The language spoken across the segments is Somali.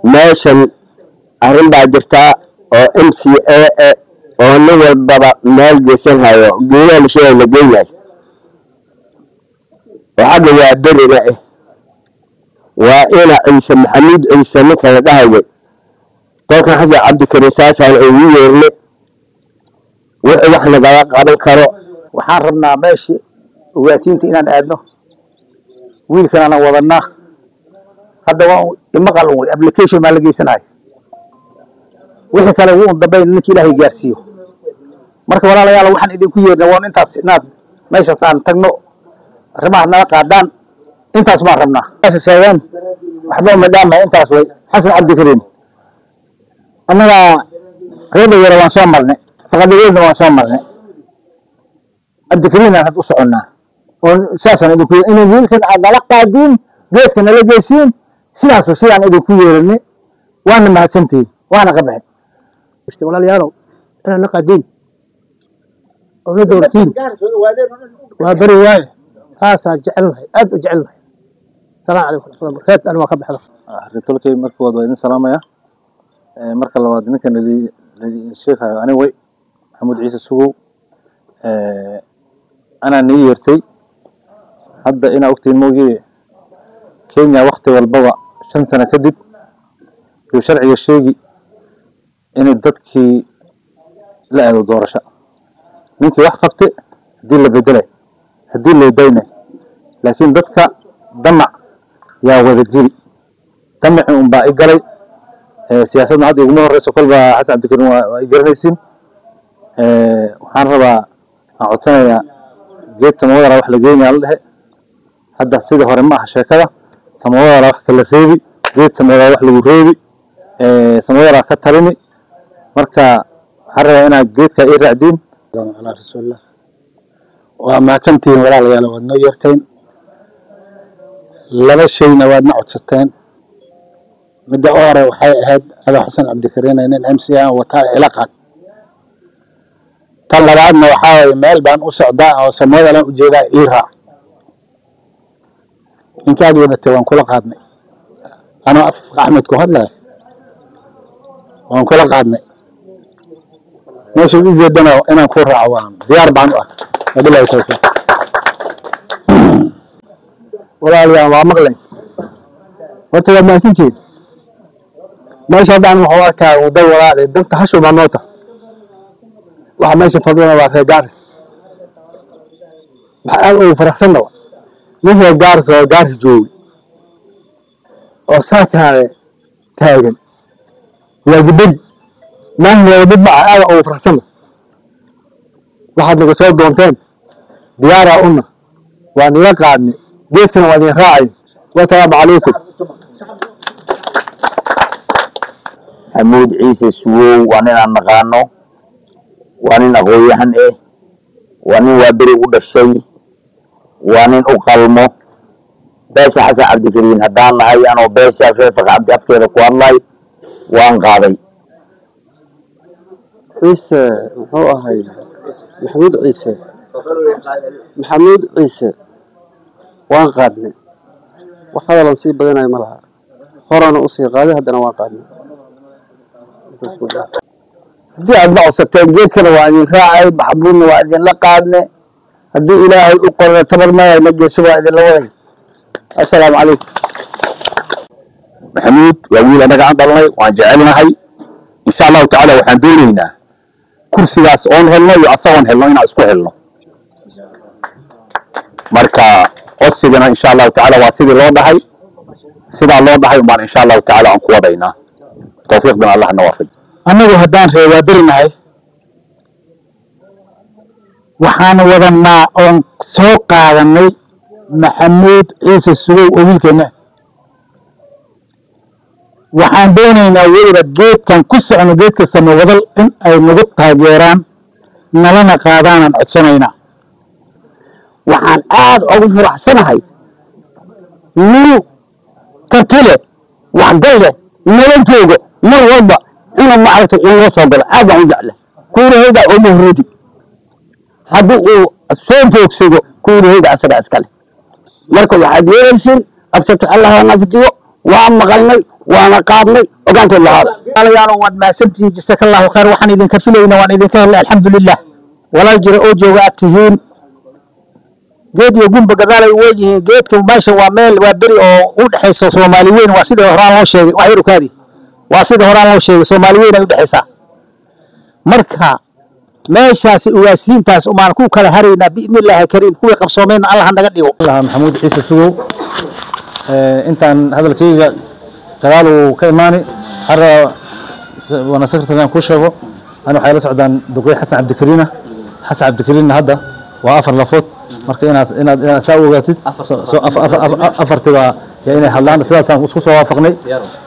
meeshan arrin baa jirta oo MCA oo nin walbaba meel geysan hayo geedaha la sheegay la geeyahay oo xagga waa beriga waa ina ciise maxamuud ciise ninka la dhahayo dalkan xasan cabdikariin saasaan ugu yeernay wixii wax nagala qaban karo waxaan rabnaa meeshii ugaasiinta inaan aadno wiilkan aan wadanaa hadda waa imaqal way application ma la geysanayo wixii kale uu dambeyn ninkii Ilaahay gaarsiiyo marka walaalayaal waxaan idinku yeernay waa intaas inaad meeshaas aan tagno arrimaha nala qaadaan intaas baan rabnaa sheegan waxba ma dhaama intaas way xasan cabdikariin annaga reebo yar waan soo marnay faqadigeedna waan soo marnay cabdikariin aan had u soconnaa oo saasan idinku inuu wiilkan aad nala qaadin geedka nala geysiin sidaas oo sidaan idinku yeernay waana mahadsantihiin waana ka baxay walaalayaal inaan la qaadin oo la doortiin waa bari waaye taasaa jecelnahay aad u jecelnahay salaamu calaykum warahmatullahi wabarakaatu ana waa ka baxda rintolkay markood waa idin salaamaya marka labaad ninkan sheekhayo ani way maxamuud ciise sugow ana nii yeertay hadda ina ogtiin moogiye Kenya waqti walbaba 5 sano kadib iyo sharciga sheegi in dadkii la aado doorasho ninkii wax qabtay hadii la bedelay hadii loo daynay laakiin dadka damac yaa wada geli damac un baa igalay siyaasadna hadda ugu horeyso kolba xasan cabdikariin waa igaranaysiin waxaan rabaa aan codsanayaa geed samawada wax la geeyay la dhahay hadda sidii hore ma aha sheekada samawada wax kala reebi geed samawada wax lagu reebi samawada ka talini marka waxaan rabaa inaad geedka i raacdiin ala rasuulillah waa mahadsantihiin walaalayaal waad noo yeerteen laba shayna waad na codsateen midda hore waxay ahayd ada xasan cabdikariin in MCA wata ila qaad tan labaadna waxaa meel baan u socdaa oo samada la ujeedaa ii raac intaad wadatay waan kula qaadnay ana Axmed ku hadlay waan kula qaadnay meesha u jeedana inaan ku raaco waan diyaar baan u ah wabillahi tawfiiq walaalayaal waa maqlay horta waa maasinteed meesha daan waxa ka wada walaalay danta hasho ma noota waxa meesha fadhiyana waa reer Gaaris waxa aad u faraxsanahay nin reer Gaaris oo Gaaris joogi oo saakaale taagan waa gudbin maahan waa dad aad u faraxsanahay waxaad naga soo doonteen diyaara una waa nila qaadnay geedkana waa idin raacay wasalaamu calaykum maxamuud ciise sugow waa nin aan naqaano waa nin aqoon-yahan waa nin waa beri u dhashay waa nin u qalmo beesha xasan cabdikariin haddaan nahay anoo beesha sheekh cabdi afkeeda ku hadlay waan qaaday ciise muxuu ahay maxamuud ciise waan qaadnay wax hadalan sii badanayo ma laha horana u sii qaaday haddana waan qaadnay haddii aad la codsateen geedkana waa idin raacay maxamuudna waa idinla qaadnay haddii ilaahay u qorna tabar maya la geeso waa idinla waday assalaamu calaykum maxamuud waa wiil anaga aan dhalnay waan jecelnahay insha allahu tacaala waxaan doonaynaa kursigaas oon helno iyo asagoon helno inaan isku helno marka codsigana insha allahu tacaala waa sidii loo dhahay sidaa loo dhahay umbaan insha allahu tacaala aan ku wadaynaa tawfiiqdana allah na waafaji annagu haddaan reebaa berinahay waxaan wadanaa oon soo qaadanay maxamuud ciise sugow oo wiilkeena waxaan doonaynaa weliba geedkan ku socno geedka samawadal in ay nagu taageeraan nalana qaadaanaan codsanaynaa waxaan aad ugu faraxsanahay nin kartile waxgalle nala joogo mar walba inuu maaragtay inoo soo galo aad baan u jeclay kuurahayda uma hurudi haddii uu soo joogsado kuurahayda asaga iskale marka waxaad yeelaysiin absata allah nafidiyo waa maqalnay وانا قادني وقانت الله هذا قال يا رواد ما سنتي جزاك الله خير وحن إذن كفلينا وأن إذن كهلا الحمد لله ولا الجرى أوجو وقتهين جيد يقوم بقضاء وجهه جيد كمباشر ومال وبري أو حيث صوماليين واسيد هران لو شيء وحيرو كذي واسيد هران لو شيء صوماليين أو حيث مركها meeshaasi ugaasiintaas umaan ku kala harayna biidni illaahi kariim kuwii qabsoomeen allah naga dhigo الله محمود عيسى سوو intaan hadalkayga gadaal uu ka imaani xara wana secretary ku sheego ana waxay la socdaan duqay xasan cabdikariin hadda waa afar lafood marka inaad saa ogaatid afartiba yaa inay hadlaan sidaasaan isku soo waafaqnay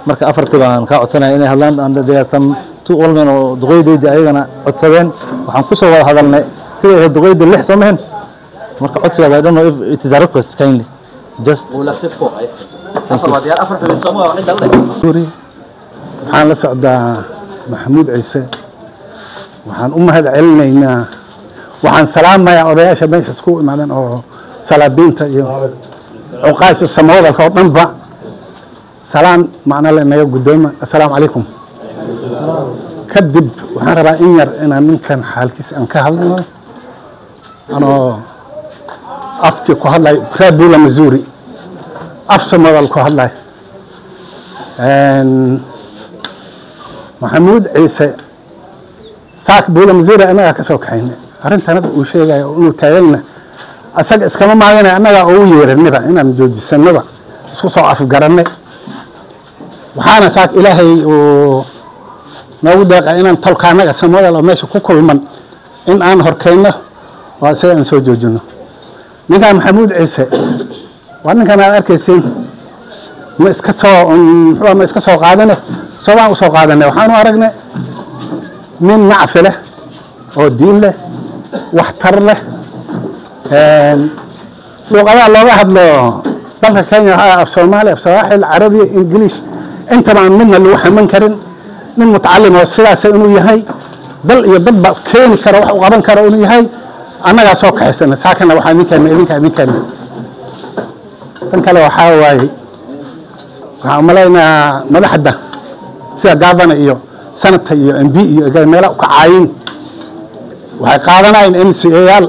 marka afartibaan ka codsanay inay hadlaan deesan tu olmen oo duqaydayda ayagana codsadeen waxaan ku soo wada hadalnay sida duqayda 6 soo mehen marka codsiga I don't know if it is a request kindly just waxaan la socdaa maxamuud ciise waxaan u mahad celinaynaa waxaan salaamayaa odayaasha meesha isku imaadeen oo salaadiinta iyo cuqaasha samawdalka oo dhanba salaan macna la inaga guddooma assalaamu calaykum kadib waxaan rabaa in yar inaan ninkan xaalkiisa aan ka hadlno anoo afkii ku hadlay reer buula missouri af samawdal ku hadlay maxamuud ciise saak buula missouri annagaa ka soo kaxayna arrintan hadda uu sheegayo inuu taagayna asaga iskama maagana annagaa ugu yeeranaba inaan joojisannaba isku soo afgarannay waxaana saak ilaahay uu noogu deeqa inaan tolka annaga samawdal oo meesha ku kulman in aan horkayno oo isaga aan soo joojino ninkan maxamuud ciise waa ninkan aad arkaysiin ma iska soo qaadane soobaan u soo qaadanay waxaanu aragnay nin nacfi leh oo diin leh waxtar leh luuqadaha looga hadlo dalka Kenya af Soomaali af Sawaaxil Carabi English inta baan midna lagu xaman karin nin mutacallim oo sidaas inuu yahay dal iyo dadba keeni karo wax u qaban karo inuu yahay annaga soo kaxaysan saakana waxa idinkan tan kale waxa waaye waxaan malaynaa madaxda sida governor iyo senator iyo MP iyo meelo ka caayin waxay qaadanayeen MCAyaal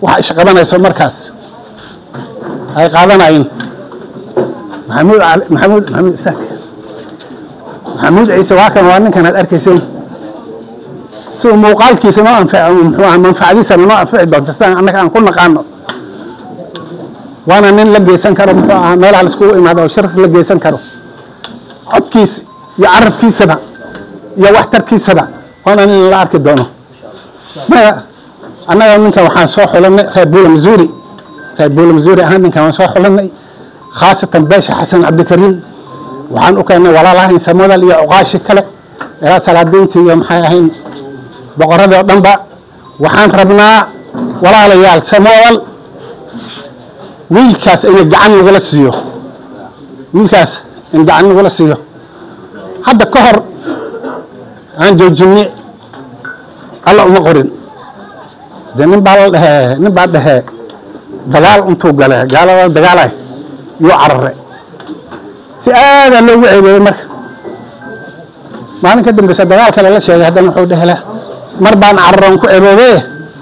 waxa shaqadanayso markaas ay qaadanayeen maxamuud ciise waa kan waa ninkan aad arkayseen soo muuqaalkiisa ma anfaco manfaacadiisa ma anfaci doonto sidaan annaga aan ku naqaano وانا نين لقي سنكر ميلها لسكو إماد أو شرف لقي سنكر عد كيس يعرف كيس سبع يا وحتر كيس سبع وانا نين لا أركض دونه ما أنا منك وحان صوح لنا خير بول مزوري أهم منك وحان صوح لنا خاصة باشا حسن عبد الكريم وحان أكينا ولا الله يسمونا لي عقاش كله يا سلادين تي يوم حياهين بقرة ضنبا وحان ربنا ولا ليال سموال wiilkaas in gacan wala siiyo hadda ka hor aan joojinay alla uma qorin nin baa dhahe dagaal intuu galay gaalada dagaalay iyo carare si aad loogu ceebeeyay marka maalin ka dambaysa dagaal kale la sheegay haddana wuxuu dhahelaa mar baan cararan ku ceebeeyay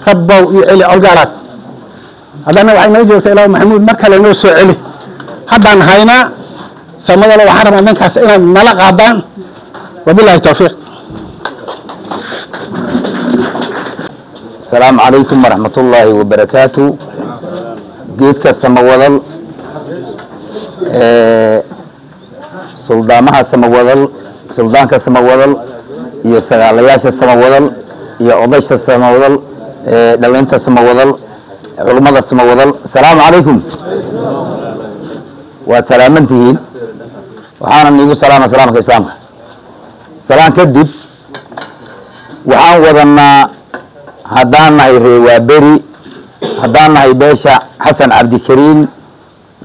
rabbow iyo celi olgaaraad هذا واحد ما يجي وتلاقي محمود مركل إنه سعلي هذا هينا سماه الله وحرم أنك حسنا ملك عبان وبالله التوفيق. السلام عليكم ورحمة الله وبركاته. جيت كسماوال سلطانها سماوال سلطان كسماوال يسالياش سماوال يعضيش سماوال دلنت سماوال علماء السماوات السلام عليكم وسلامتين وحنا نقول سلامك إسلامك سلام كدب وحنا وضعنا هدانا وابري هدانا باشا حسن عبد الكريم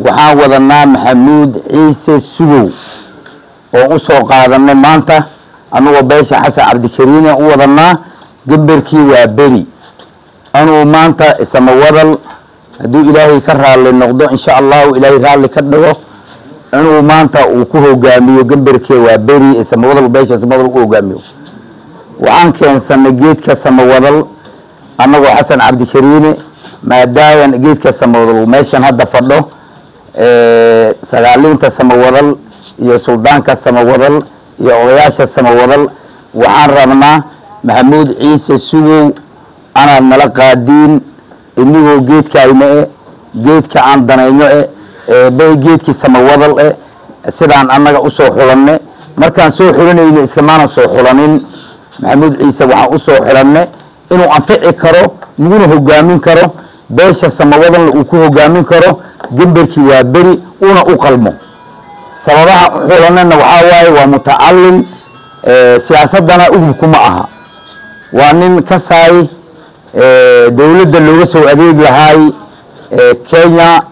وحنا وضعنا محمود عيسى سوو وأسوق هذا من مانتا أنو باشا حسن عبد الكريم وضعنا قبركي وابري أنا مانتا سماوال هدو إلهي كرها للنقضو إن شاء الله وإلهي رالي كدو inuu maanta uu ku hogaamiyo gambarkee waa beri ee samawadal beesha samawadal u hogaamiyo waxaan keensanay geedka samawadal annagoo xasan cabdikariine maadaama geedka samawadal meeshan hadda fadho sagaalinta samawadal iyo suldaanka samawadal iyo odayaasha samawadal waxaan rabnaa maxamuud ciise sugow anaad nala qaadiin inigoo geedkayna geedka aan danayno geedkii samawadal sidaan annaga usoo xulanne markaan soo xulanayna iskamaana soo xulanin maxamuud ciise waxaan usoo xulanne inuu anfici karo naguna hogaamin karo beesha samawadalna uu ku hogaamin karo gambarkii waa beri una u qalmo sababaha xulanana waxaa waaye waa mutacalin siyaasadana ugubkuma aha waa nin ka saay dowladda looga soo adeeg lahaay Kenya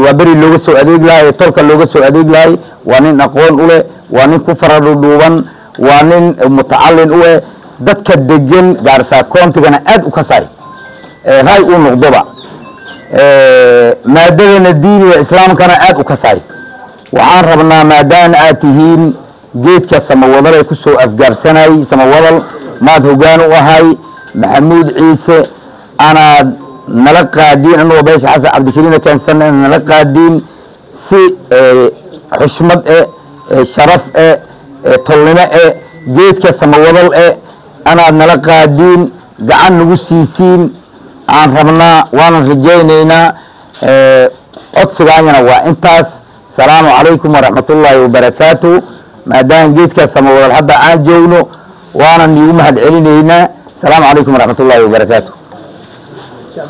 waa beri looga soo adeeg lahaay tolka looga soo adeeg lahaay waa nin aqoon u leh waa nin ku faradhuuban waa nin mutacalin u ah dadka degan gaarsa koontigana aad u ka saay hay u noqdoba maadadana diiniga islaamkana aad u ka saay waxaan rabnaa maadaama aad tihiin geedka samawadal ee kusoo afgaabsanayay samawadal maad hogaan u ahay maxamuud ciise anaad nala qaadiin anagoo beesha xasan cabdikariine keensan nala qaadiin si xushmad sharaf tolnimo geedka samawadal anaad nala qaadiin gacan nagu siisiin aan rabnaa waanan rajaynaynaa codsigaanyana waa intaas salaamu calaykum waraxmatullaahi wabarakaatu maadaama geedka samawadal hadda aan joogno waanan iigu mahad celinaynaa السلام عليكم ورحمة الله وبركاته.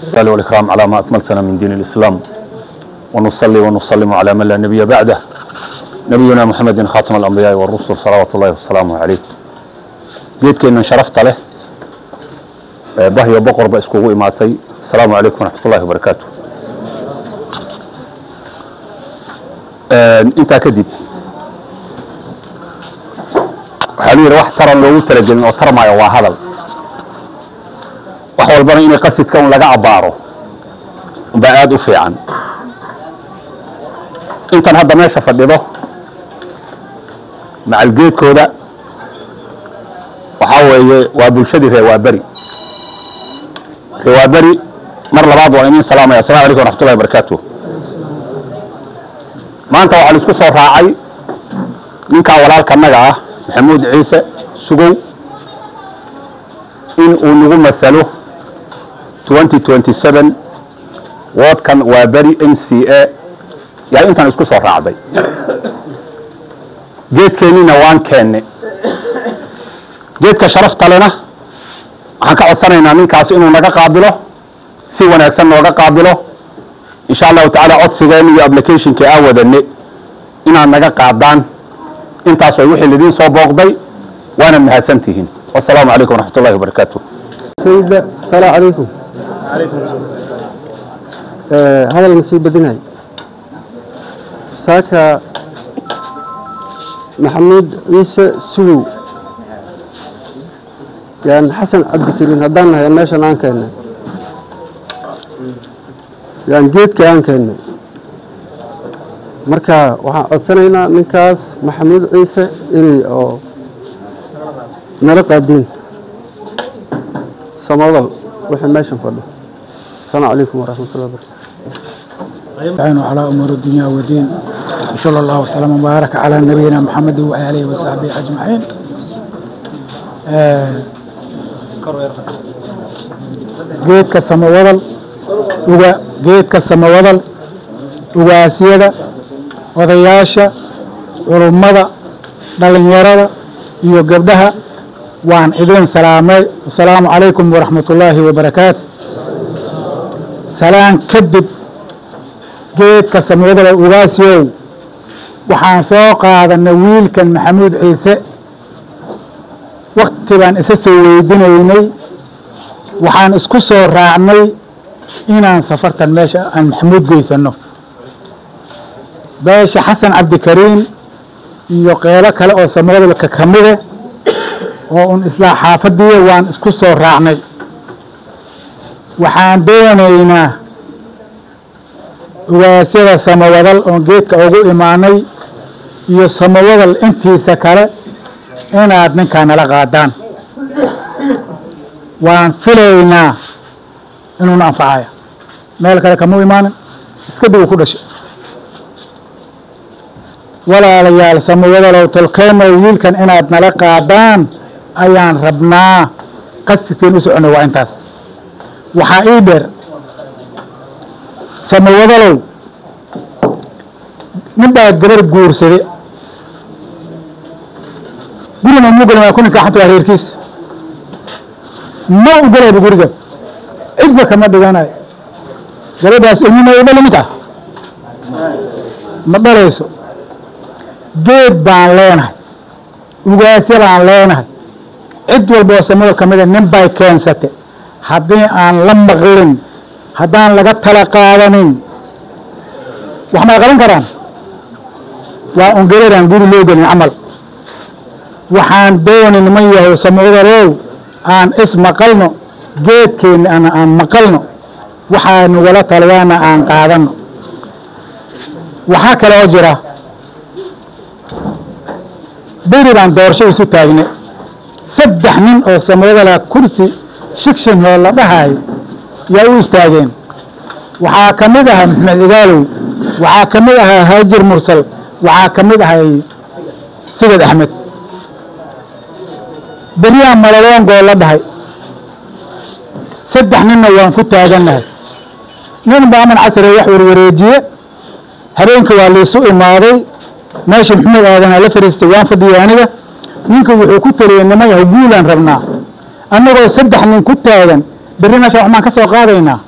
الصلاة والإكرام على ما أكملتنا من دين الإسلام ونصلي ونسلم على من لا نبي بعده نبينا محمد خاتم الأنبياء والرسل صلوات الله وسلامه عليه. جيت كأن شرفت له بهي بقر بأسكوه إماتي. السلام عليكم ورحمة الله وبركاته. أنت كذب حاليا واحد ترى لو ترجم أو ترى ما يوا هذا wax walbana inay qasidka un laga abaaro baa aad u fiican intan hadda meesha fadhido macal geedkooda waxaa weeye waa bulshadii reewaaberi mar labaad waa inin salaamaya assalamu calaykum waraxmatullahi wabarakaatuh maanta waxaa la isku soo raacay ninkaa walaalkanaga ah maxamuud ciise sugow in uu nagu masalo 2027 woodkan waa beri MCA yaa intaan isku soo raacday geedkeennina waan keenne geedka sharafta lena waxaan ka codsanaynaa ninkaas inuu naga qaabilo si wanaagsan nooga qaabilo insha allahu tacaala codsigeen iyo applicationka aan wadanne inaad naga qaadaan intaas way wixii lidin soo booqday waana mahadsantihiin wassalaamu calaykum waraxmatullahi wabarakaatuh سيدة السلام عليكم. عليكم السلام. هذا المسيب بدناي. ساكا محمود عيسى سو. يعني حسن عبد الكريم هدانا يا ماشي نان كنا. يعني جيت كان كنا. مركا وصلنا من كاس محمود عيسى إلي أو نلقى الدين. سماضل وحنا ماشي نفضل. السلام عليكم ورحمة الله وبركاته. تعينوا على أمور الدنيا والدين وصلى الله وسلم وبارك على نبينا محمد وآله وصحبه أجمعين. جيت كسماوضل جيت كسماوضل وقاسيدة وضياشة ورمضة دلنيرة يوجبدها وعن إذن سلامي والسلام عليكم ورحمة الله وبركاته. سلام كدب جيت كسمودة الأوغاسيو وحان سوق هذا النويل كان محمود عيسى وقت بان اساسو ويدينيني وحان اسكسو راعمي إنان سفرت الماشا عن محمود قيسانو باشا حسن عبد الكريم يقيلك هلا او سمودة لككمده وان إصلاح حافظي وان اسكسو راعمي waxaan doonaynaa ugaasyada samawadal oon geedka ugu imaanay iyo samawadal intiisa kale inaad ninkaa nala qaadaan waan filaynaa inuuna anfacaya meel kale kama imaanin iska dhow ku dhashay walaalayaal samawadalow tolkeenow wiilkan inaad nala qaadaan ayaan rabnaa qasidkeen u soconay waa intaas waxaa ii dheer samawadalow nin baa gabar guursade guriga muu gelin waa ku nikaaxanta waa reerkiisa ma u galayba guriga cidba kama dhiganayo gabadhaas ilmima u dhali ninkaa ma dhalayso geed baan leenahay ugaasya baan leenahay cid walba oo samada ka mida nin bay keensate haddii aan la maqlin haddaan laga tala qaadanin wax may qaban karaan waa un gabadhaan guri loo gelin camal waxaan dooni niman yahow samadalow aan ismaqalno geedkeenna ana aan maqalno waxaanu wala talayaana aan qaadano waxaa kale oo jira beri baan doorasho isu taagnay 3 nin oo samadala kursi shikshin oo la dhahay yaa u istaageen waxaa ka mid ahaa maxmed igaalow waxaa ka mid ahaa haajir mursal waxaa ka mid ahay sigad axmed beriyaan malaloongoo la dhahay 3 ninna waan ku taagannahay nin baaman casre wax warwareejiye habeenka waa laysu imaaday meesha maxmed aadanaa la fariistay waan fadhiyay aniga ninka wuxuu ku taliyey niman yahay guulaan rabnaa annagoo 3 nin ku taagan berri meesha waxmaan ka soo qaadaynaa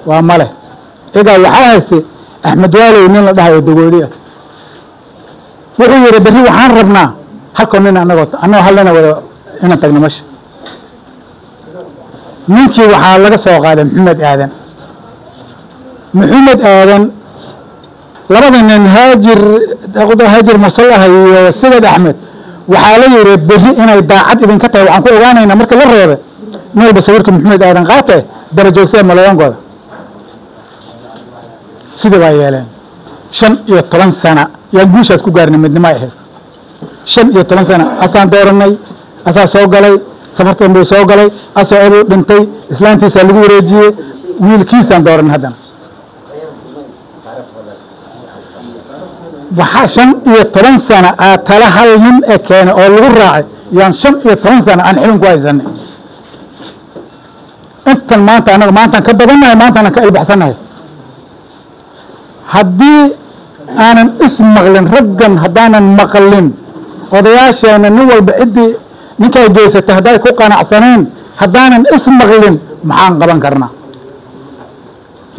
waa male igaa waxaa haystay axmed waalow nin la dhahay oo dagoodi ah wuxuu yidhi berri waxaan rabnaa halkoo nin annagoo hal nina wada inaan tagno meesha ninkii waxaa laga soo qaaday maxamed aadan labada nin haajir mursal ah iyo sigad axmed waxaa la yidhi berri inay daacad idinka tahay waxaan ku ogaanaynaa marka la reebe nin walba sawirka maxamed aadan qaate darajoogsada malooyankooda sida baa yeeleen 15 sana yaan guushaas ku gaarnay midnimo ay ahayd 15 sana asaan dooranay asaa soo galay safartan buu soo galay asoo oduu dhintay islaantiisaa lagu wareejiyey wiilkiisaan dooranay haddana waxaa 15 sana aa tala hal nin ee keenay oo lagu raacay yaan 15 sana aan xilin ku haysanay intan maanta anaga maantaan ka badannahay maantaan ka ilbaxsannahay haddii aanan ismaqlin raggan haddaanan maqlin odayaasheena nin walba ciddii ninkay geysatay hadday ku qanacsaneen haddaanan ismaqlin maxaan qaban karnaa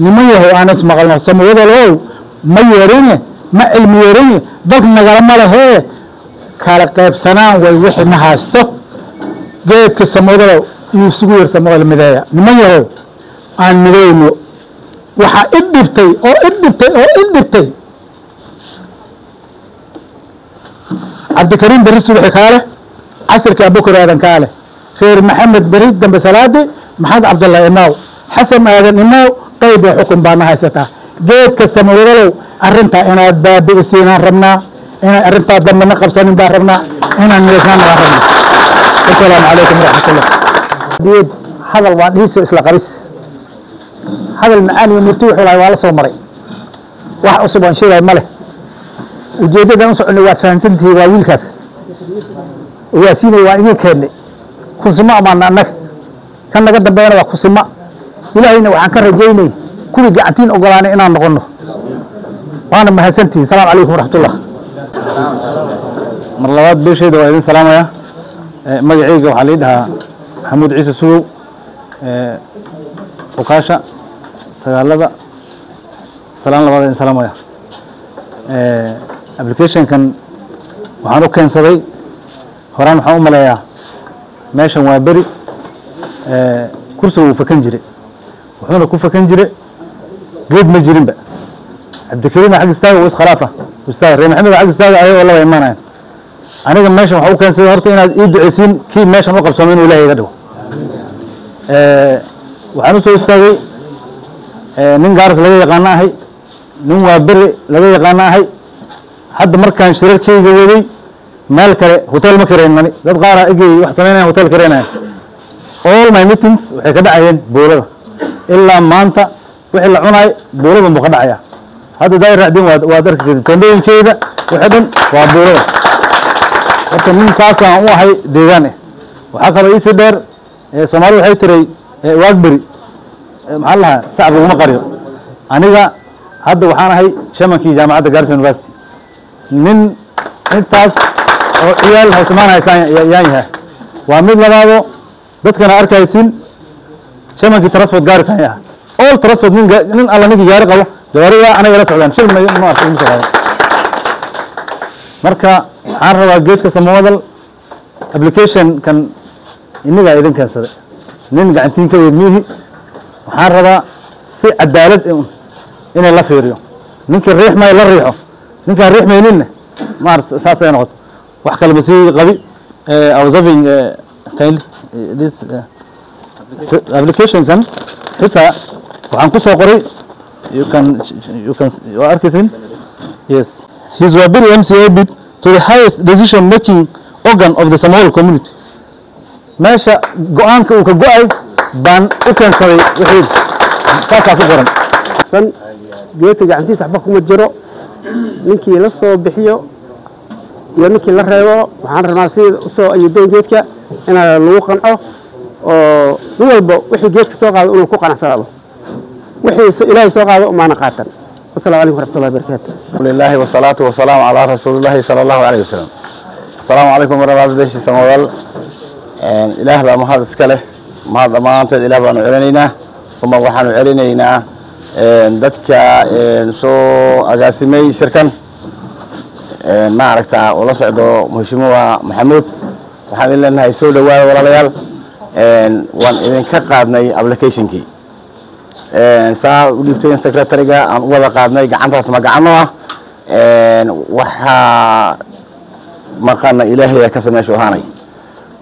niman yahow aan ismaqlino samawadalow ma yeerine ma cilmi yeerine dalka nagalama lehee kala qaybsanaan way wixii na haysto geedka samawadalow iyo isugu yar samadal mideeya niman yahow aan mideyno waxaa i dhibtay cabdikariim berri subaxi kaale casirka abukar aadan kaale reer maxamed berri dambe salaadi maxamed cabdallah imaaw xasan aadan imaaw qayb ee xukun baana haysataa geedka samawadalow arrintaa inaad baabi'isiinaan rabnaa inay arrintaa dambena qabsanin baan rabnaa inaan midaysnaan baan rabnaa wasalaamu calaykum waraxmatullah hadal waa dhihiso isla qabis hadal macaan iyo murti wuxuu lahay waa la soo maray wax cusub aan sheegay ma leh ujeeddadan u soconay waad fahamsantihiin waa wiilkaas ugaasiinay waan idiin keennay kusimo amaana annaga kan naga dambeeyana waa kusimo ilaahayna waxaan ka rajaynay kuwii gacantiin ogolaanay inaan noqonno waana mahadsantihiin salaamu calaykum waraxmatullah mar labaad beeshayda waa idin salaamaya magacayga waxaa la dhahaa maxamuud ciise sugow ukaasha sagaalada salaan labaad idin salaamaya applicationkan waxaan u keensaday horaan waxaan u maleeyaa meeshan waa beri kursiga uu fakan jiray wuxuuna ku fakan jiray geed ma jirinba cabdikariim xag istaaga oo iskhilaafa ustaag reer maxamed xag istaaga ayagoo laba imaanayaan aniga meeshan waxaan u keensaday horta inaad ii duceysiin kii meeshan u qabsamo inuu ilaahay iga dhigo waxaan u soo istaagay nin gaaris laga yaqaano ahay nin waa beri laga yaqaanaahay hadda markaan shirarkayga waday meel kale hotel ma kareynani dad qaaraa egey wax samaynaya hotel kareynaya all my meetings waxay ka dhacayeen buulada ilaa maanta wixii la cunaay buulada buu ka dhacaya hadda daay raacdin waad arki kartid tendooyinkeyda wixii dhan waa buulada horta nin saasaan u ahay deegaan ah waxaa kaloo iisii dheer soomaali waxay tiray waagberi maxaa lahaa sacab laguma qariyo aniga hadda waxaan ahay shamankii jaamacadda Garissa University nin intaas oo ciyaal hawsmaan haysaan yaan yahay waa mid labaado dadkana arkaysin shamankii transport Garissa yahay all transport nin alla ninkii gaari qabo gaariga anaga la socdaan shil ma arko ma shaqeeyo marka waxaan rabaa geedka samawdal application kan inaga idin kansada nin gacantiin ka weydmihi waxaan rabaa si cadaalad inay la fiiriyo ninkii riixmay la riixo ninkaan riixmayninna maarta saas ay noqoto wax kale ma sii qabi observing kindly this application kan xitaa waxaan ku soo qoray you can arkaysin yes his wabiri MCA bid to the highest decision making organ of the Somali community meesha go-aanka uu ka go-ay baan u keensaday wixii saasaa ku qoran san geedka gacantiisa waxba kuma jiro ninkii la soo bixiyo iyo ninkii la reebo waxaan rabnaa sida usoo ayideen geedka in lagu qanco oo nin walba wixii geedka soo qaado inuu ku qanacsado wixii ilaahay soo qaado umaana qaatan والسلام عليكم ورحمة الله وبركاته. الحمد لله والصلاة والسلام على رسول الله صلى الله عليه وسلم. السلام عليكم ورحمة الله وبركاته. إله بقى مهاد سكله مهاد ما أنت إله بقى نعلنينا ثم وحنا نعلنينا دتك سو أجاسمي شركة ما عرفت ولا صعدوا مهشموا محمود وحنا لنا يسود ولا ليال وان إذا كقادنا application كي saa u dhiibteen secretary-ga aan u wada qaadnay gacantaas magacano ah waxaa maqana ilaahay ka sameeyo ahaanay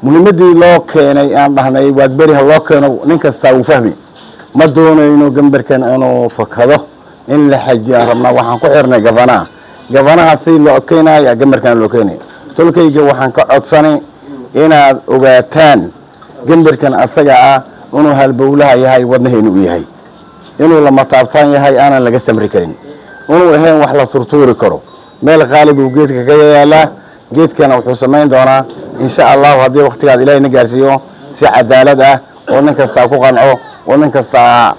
muhiimadii loo keenay aan dhahnay waad bari ha loo keeno nin kasta uu fahmi ma doonayno gambarkan inuu fakado in la xajiyo rabna waxaan ku xirnay gabanaha si loo keenay gambarkan loo keenay tolkayga waxaan ka codsanay inaad ogaataan gambarkan asaga ah inuu halbowlaha yahay wadnaheenu u yahay inuu lama taabtaan yahay aanan laga samri karin inuu ahayn wax la turtuuri karo meel qaalib uu geedka ka yaala geedkana wuxuu samayn doonaa insha Allah haddii waqtigaad Ilaahay na gaarsiiyo si cadaalad ah oo nin kasta ku qanco oo nin kasta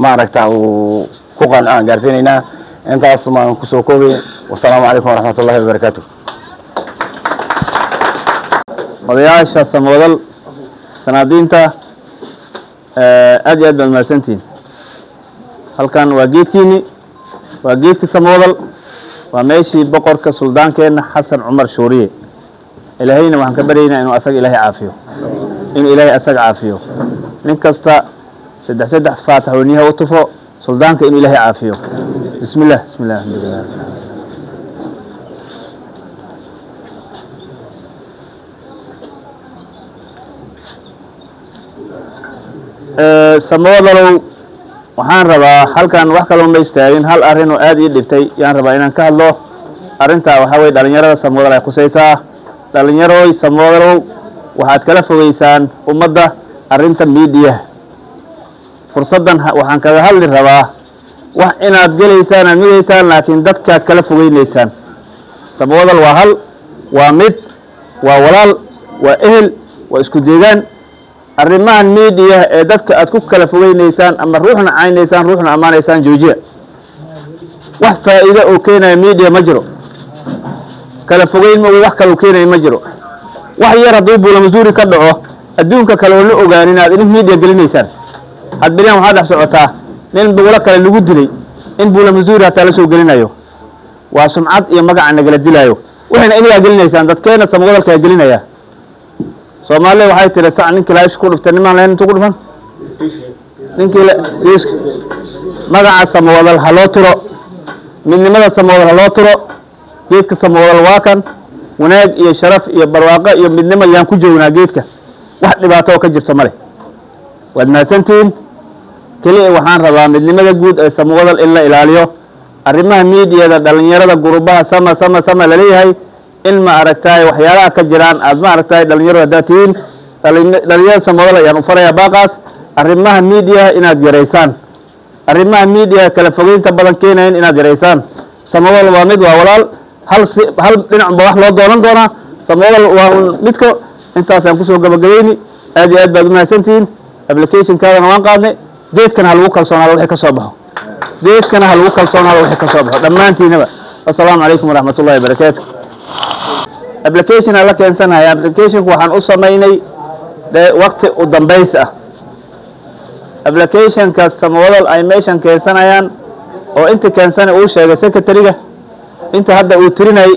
ma aragtaa uu ku qanco aan gaarsiinayna intaas ma ku soo koobay wassalaamu calaykum waraxmatullaahi wabarakaatuh odayaasha samawdal sanaadiinta aad iyo aad baad mahadsantihiin halkan waa geedkiini waa geedka samawdal waa meeshii boqorka suldaankeenna xasan cumar shuuriye ilaahayna waxaan ka baryaynaa inuu asaga ilaahay caafiyo inuu ilaahay asaga caafiyo nin kasta saddex faataxooniyaha u tufo suldaanka inuu ilaahay caafiyo bismillah alxamdulillah samawdalow waxaan rabaa halkan wax kaloo ma istaagin hal arrin oo aad ii dhibtay yaan rabaa inaan ka hadlo arrintaa waxaa weeye dhalinyarada samawdal ay khusaysaa dhalinyarooy samawdalow waxaad kala fogeysaan ummadda arrinta miidiyaha fursaddan waxaan kaga hadli rabaa wax inaad gelaysaan aad midaysaan laakiin dadkaad kala fogeynaysaan samawdal waa hal waa mid waa walaal waa ehel waa isku deegaan arrimahan miidiya ee dadka aad ku kala fogeynaysaan ama ruuxna caynaysaan ruuxna ammaanaysaan joojiya wax faa'iido oo keenaya miidiya ma jiro kala fogeyn ma wax kale oo keenaya ma jiro wax yar hadduu buulamasuuri ka dhaco adduunka kale oo la ogaan inaad idin miidiya gelinaysaan had beriyan waxaa dhex socotaa nin buulo kale lagu dilay in buulamasuuri hataa la soo gelinayo waa sumcad iyo magaca nagala dilaayo waxayna inagaa gelinaysaan dadkeena samawdalkaa gelinaya Soomaaliya waxay tiri sac ninkii la isku dhuftay niman leen intuu ku dhufan ninkii la iska magaca samawdal ha loo tiro midnimada samawdal ha loo tiro geedka samawdal waa kan wanaag iyo sharaf iyo barwaaqo iyo midnimo yaan ku joognaa geedka wax dhibaato oo ka jirto male waad mahadsantihiin kaliya waxaan rabaa midnimada guud ee samawdal in la ilaaliyo arrimaha miidiyada dhalinyarada gurubaha sama laleeyahay in ma aragtay waxyaalaha ka jiraan aad ma aragtay dhalinyaro haddaad tihiin dhalinyarada samodal ayaan u farayaa baaqaas arrimaha miidiyaha inaad yaraysaan arrimaha miidiyaha kala fogeynta badan keenayan inaad yaraysaan samodal waa mid waa walaal hal dhinacba wax loo doonan doonaa samodal waa midko intaasaan kusoo gabagabayni aad iyo aad baad u mahadsantihiin applicationkaadana waan qaadnay geedkana ha lagu kalsoonaado wixii ka soo baxo geedkana ha lagu kalsoonaado wixii ka soo baxo dhammaantiinaba assalaamu calaykum waraxmatullahi wabarakaatu application aan la keensanahay applicationku waxaan u samaynay waqti u dambays ah applicationka samodal ay meeshan keensanayaan oo inta keensana uu sheegay secretary-ga inta hadda uu tirinay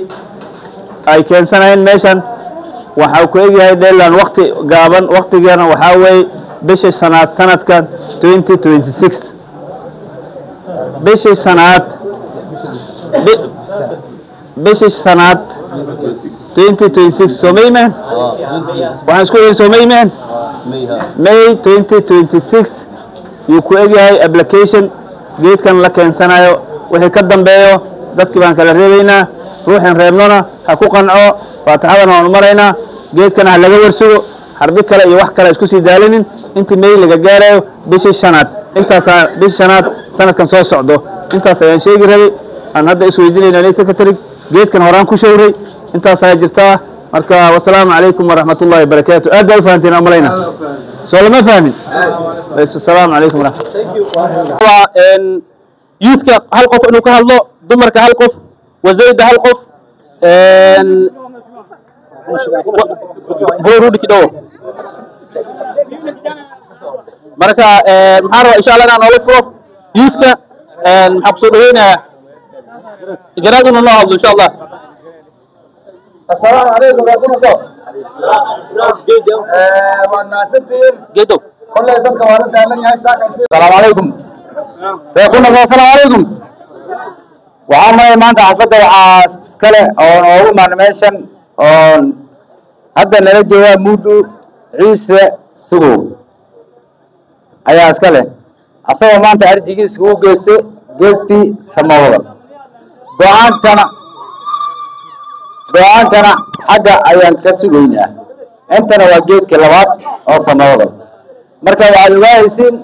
ay keensanayeen meeshan waxa ku egyahay deadline waqti gaaban waqtigeena waxaa weeye bisha shanaad sanadkan 2026 bishii shanaad 2026 somayman waxaan isku yeelay somayman May 2026 yuu ku egyahay application geedkan la keensanayo wixii ka dambeeyo dadkii baan kala reebaynaa ruuxan reebnona ha ku qanco faataxadana waan u maraynaa geedkana ha laga warsugo harbi kale iyo wax kale isku sii daalinin intii May laga gaarayo bishii shanaad intaasaa bishii shanaad sanadkan soo socdo intaas ayaan sheegi rabay aan hadda isweydiinayna secretary geedkan horaan ku showray intaas ayaa jirtaa marka wassalaamu calaykum waraxmatullahi wabarakaatu aad baa u fahanteen aan malayna soo lama fahmin assalaamu calaykum waraxmatullahi youthka hal qof inuu ka hadlo dumarka hal qof wasayda hal qof burudiki dhow marka maxaan rabaa insha allah inaan noola furo youthka maxaa kusoo dhaweynayaa garaad inuu noo hadlo insha allah السلام عليكم يا كنتو والناسبين جدو كل يدك وارد على هاي ساكن السلام عليكم يا كنتو السلام عليكم وعامل ما انت حفظت وعسكله او ما ميشن او هذا نرجع مودو عيسى سوق ايا اسكله asagoo maanta arjigiisa uu geystay geestii samawada go-aankana xagga ayaan ka sugaynaa intana waa geedka labaad oo samawada marka waxaad ogaahaysiin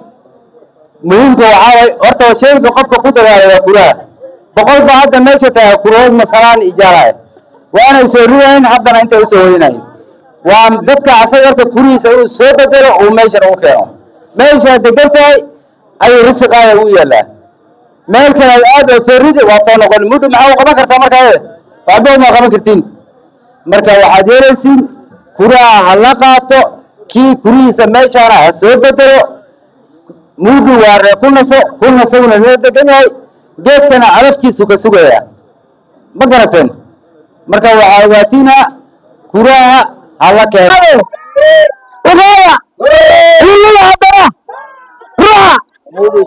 muhiimka waxaa way horta shayga qofka ku dagaalay waa kuraha boqol baa hadda meesha tahay kurood masalaan ijaaraya waanay soo riwayn haddana intay usoo weynayn waa dadka asaga horta kurihiisa uu soo bedelo uu meeshan u keeno meesha degan tahay ayuu risiqaaya u yaalaa meel kale aad oo teeridi waa soo noqon muddo maxaa u qaban kartaa markaa waxba ma qaban kartiin marka waxaad yeelaysiin kuraha ha la qaato kii kurihiisa meeshaana ha soo bedelo muddo waa ku nasowna la degan yahay geedkana calafkiisu ka sugayaa ma garateen marka waxaa ogaatiina kuraha ha la keeno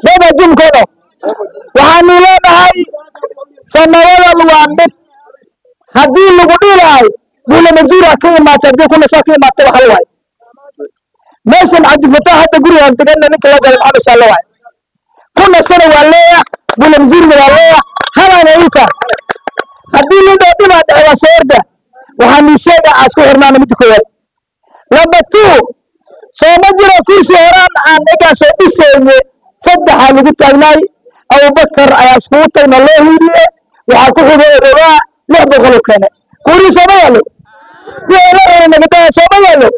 sida jimkooda waxaanu leenahay samawada waa mid haddii lagu dhilaay buulamajuura ka imaata haddii kunasa ka imaata waxa la waay meeshan cabdifataax hadda gurigaan deganna ninka la galay maxamed shaalla waay kunasana waa leeya buulamajuurna waa leeya halana ilka haddii lidoo dhibaa dhace waa soo orda waxaanu sheega asku xirnaana midda koowaad lamba two sooma jiro kursi horaan aan ninkaasoo dhisayne saddexaa lagu taagnaay abubakar ayaa iskugu tagna loo hiiliye waxaa ku xigay rabaa 600 u keene kurii sooma yaalo nagadaa sooma yaalo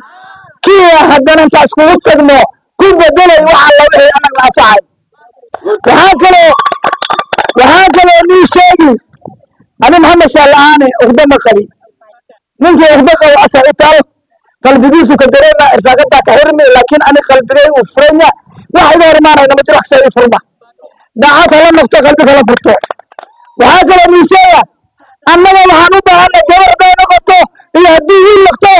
kii haddana intaa iskugu tagno ku bedelay waxa la wixii anag la asaxay waxaa kaloo nii sheegi ani maxamed shaalaane uqdama qabi ninkii uqda qabo asaa u taal qalbigiisu ka dareema irsaaqadaa ka xirmi laakiin ani qalbigay uu furanya wax iga hormaanayna ma jiro wax say furma daacad hala noqto qalbiga la furto waxaa kaloo miiseeya annaga waxaan u baahanay gabar bay noqoto iyo haddii wiil noqto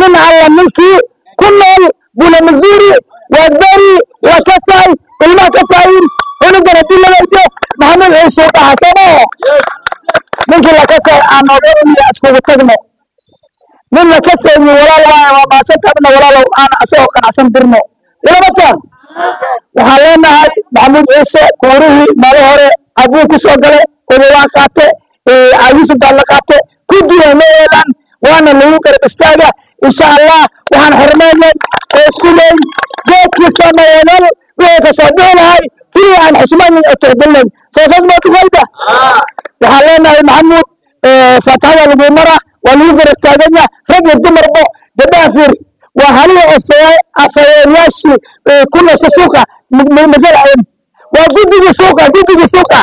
nin alla ninkii ku nool buulamazuuri waadbari waa kasaay ilmaha kasaayin cunugan haddii laga ido maxamed ciise u dhaha somo ninkii la kasaay aan oganiya iskugu tagno nin la kasayni walaal waaya waa maasantabna walaalow aan asagoo qanacsan dirno ilamataan waxaan leenahay maxamuud ciise kuurihii maalin hore abuu ku soo galay odolaaqaate ayuusuf dallaqaate kuddiga meelan waana lagu garab istaaga insha allah waxaan xormeeyeen sugay geedkii sameeyeen wixii ka soo dhinahay kii aan xishmadii tixgelin soosaas ma tuqayda waxaan leenahay maxamuud faataha lagu mara waa lagu garab taaganya rag iyo dumarba gabdhaha fiir waa haliya afayeenyaashii ku nasa suuqa magalayn waa guddigii suuqa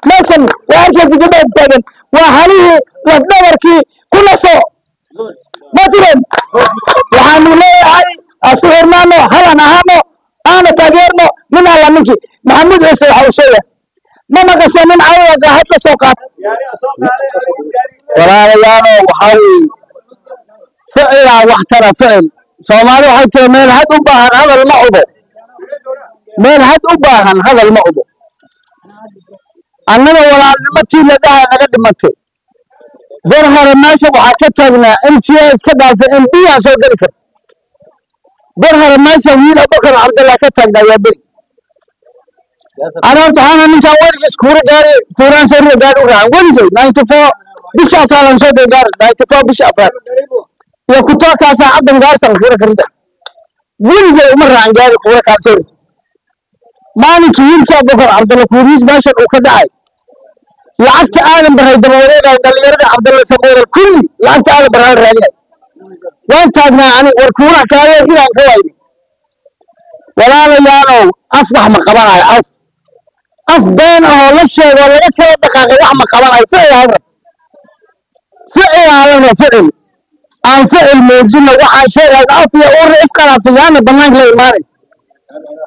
meeshan waa arkaysa gabdhaha taagan waa halihii lafdhabarkii ku naso matiran waxaanu leeyahay asku xirnaano halan ahaano aana taageerno min alla ninkii maxamuud ciise waxa uu sheegay ma maqasho nin cawda gaahad la soo qaat walaalayaalo waxaa weeye ficilaa waxtara ficil soomaali waxay tiri meel had u baahan hadal ma cubo meel had u baahan hadal ma cubo annaga walaalnimatii la dhahay naga dhimatay dar hore meesha waxaa ka taagnaa MCS ka dhaafay MB aan soo geli karo dar hore meesha wiil Abubakar Cabdullah ka taagnaa yaa beri أنا أرتحنا من جوال كورة جاري كوران سريع جاري وران ونجي 94 بيشافر لان شو دعار 94 بيشافر يا كتوع كاسة عبد الجار سان كورة كريدا ونجي عمر ران جاري كورة كاسر ما نكين كأبو بكر عبد الله كوريس باش وكداي لعبت عالم برهاي دموري قال يرجع عبد الله سمور الكل لعبت عالم برهاي رجع وانت أنا وركورة كاري كذا كواي ولا يانو أصبح مقبرة أفضل أو لشة ولا يكفي دقائق واحد مقبرة فعل عن فعل موجود واحد شيء الأفيا أور إسقاط في يعني بنان لا إيمان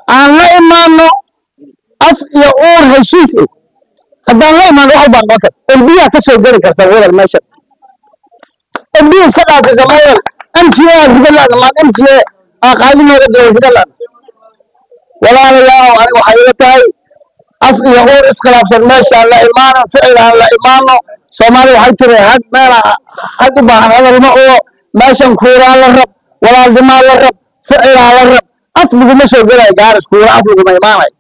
عن لا إيمان أفيا أور هالشيء هذا لا إيمان واحد بنقطة البيئة كسر جري كسر المشهد البيئة كذا في زمان MCA في الله ما MCA قاعدين يردوا في الله ولا لا أنا وحياتي أفضل أور إسقاط ما شاء الله إيمان فعل الله إيمانه سومالي waxay tiri had meel had u baahan hadal ma oo meeshan kuura la rab walaalnimo la rab ficil la rab afligu ma soo galay gaaris kuura afligu ma imaanay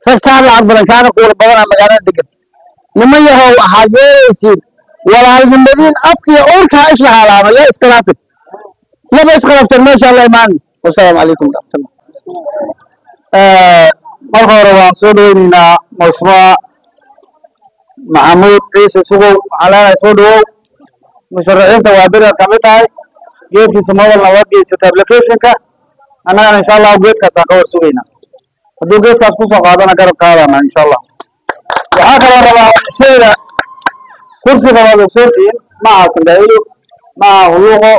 dadkaan la badan kaana kuura badan magaalada degan niman yahow waxaad yeelaysiin walaalnimadin afkiya uurka isla halaama ya iskalaafin laba iskalaafsan meesha la imaan wassalaamu calaykum marka hore waan soo dhaweynaynaa mashruuca محمود عيسى سوق على سودو مشرعين توابير كمتاي جيت في سماوة النوادي ستابليكيشن كا أنا إن شاء الله جيت كساكور سوينا هدو جيت كاسكو سقاطنا كرب كارنا إن شاء الله وآخر ربع سيرة كرسي ربع دكتورين مع سندايلو مع هلوغو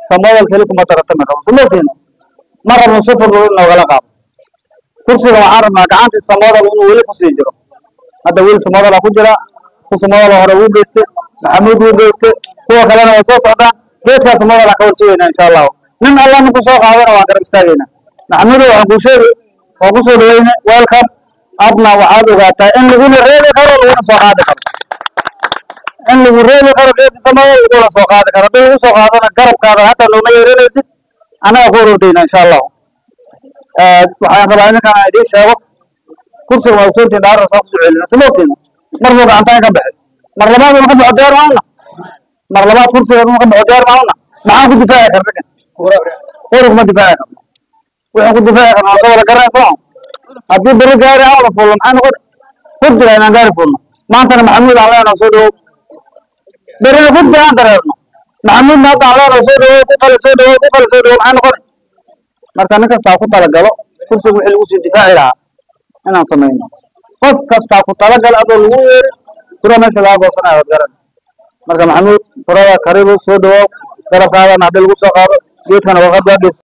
سماوة الكليكم مترتمة كم سلوكين مرة من صفر لنا وغلقا كرسي ربع عرب ما كعنت السماوة الأولى كسيجرو هذا ويل سماوة لا كجرا سماوة لا هربوا بيست محمود بيست هو كلامه وصوص هذا جيت سماوة لا كول سوينا إن شاء الله من الله نكسر قاعدنا وأقرب استاجنا محمود وأبوشر دوينا ويلكم أبنا وعادوا قاتا إن نقول الرجال كرر ولا سقاطة إن نقول الرجال كرر جيت سماوة ولا سقاطة كرر بيجوا سقاطنا قرب كرر حتى لو ما يريد أنا أقول روتين إن شاء الله وحنا طبعا كان عادي شباب كرسي وصلت دار صاحب سعيد سلوكين مرة عن طاقة بعد مرة بعد نقوم بعدار معنا مرة بعد كرسي نقوم بعدار معنا معاك دفاع كربنا ورق ما دفاع كربنا وياخد دفاع كربنا ولا كرنا صام هذي بري جاري على فول معنا خد لنا جاري فول ما أنت محمود على رسوله بري خد لنا درنا محمود ما على رسوله كل سوده معنا خد مرة نكسر على جلو كرسي وحلو دفاع لها أنا سمعنا قف كسب كتلا قال أبو الوير ترى ما شاء الله بوسنا هذا مركب محمود ترى قريب سودو ترى قال نادل وساق جيت أنا وقت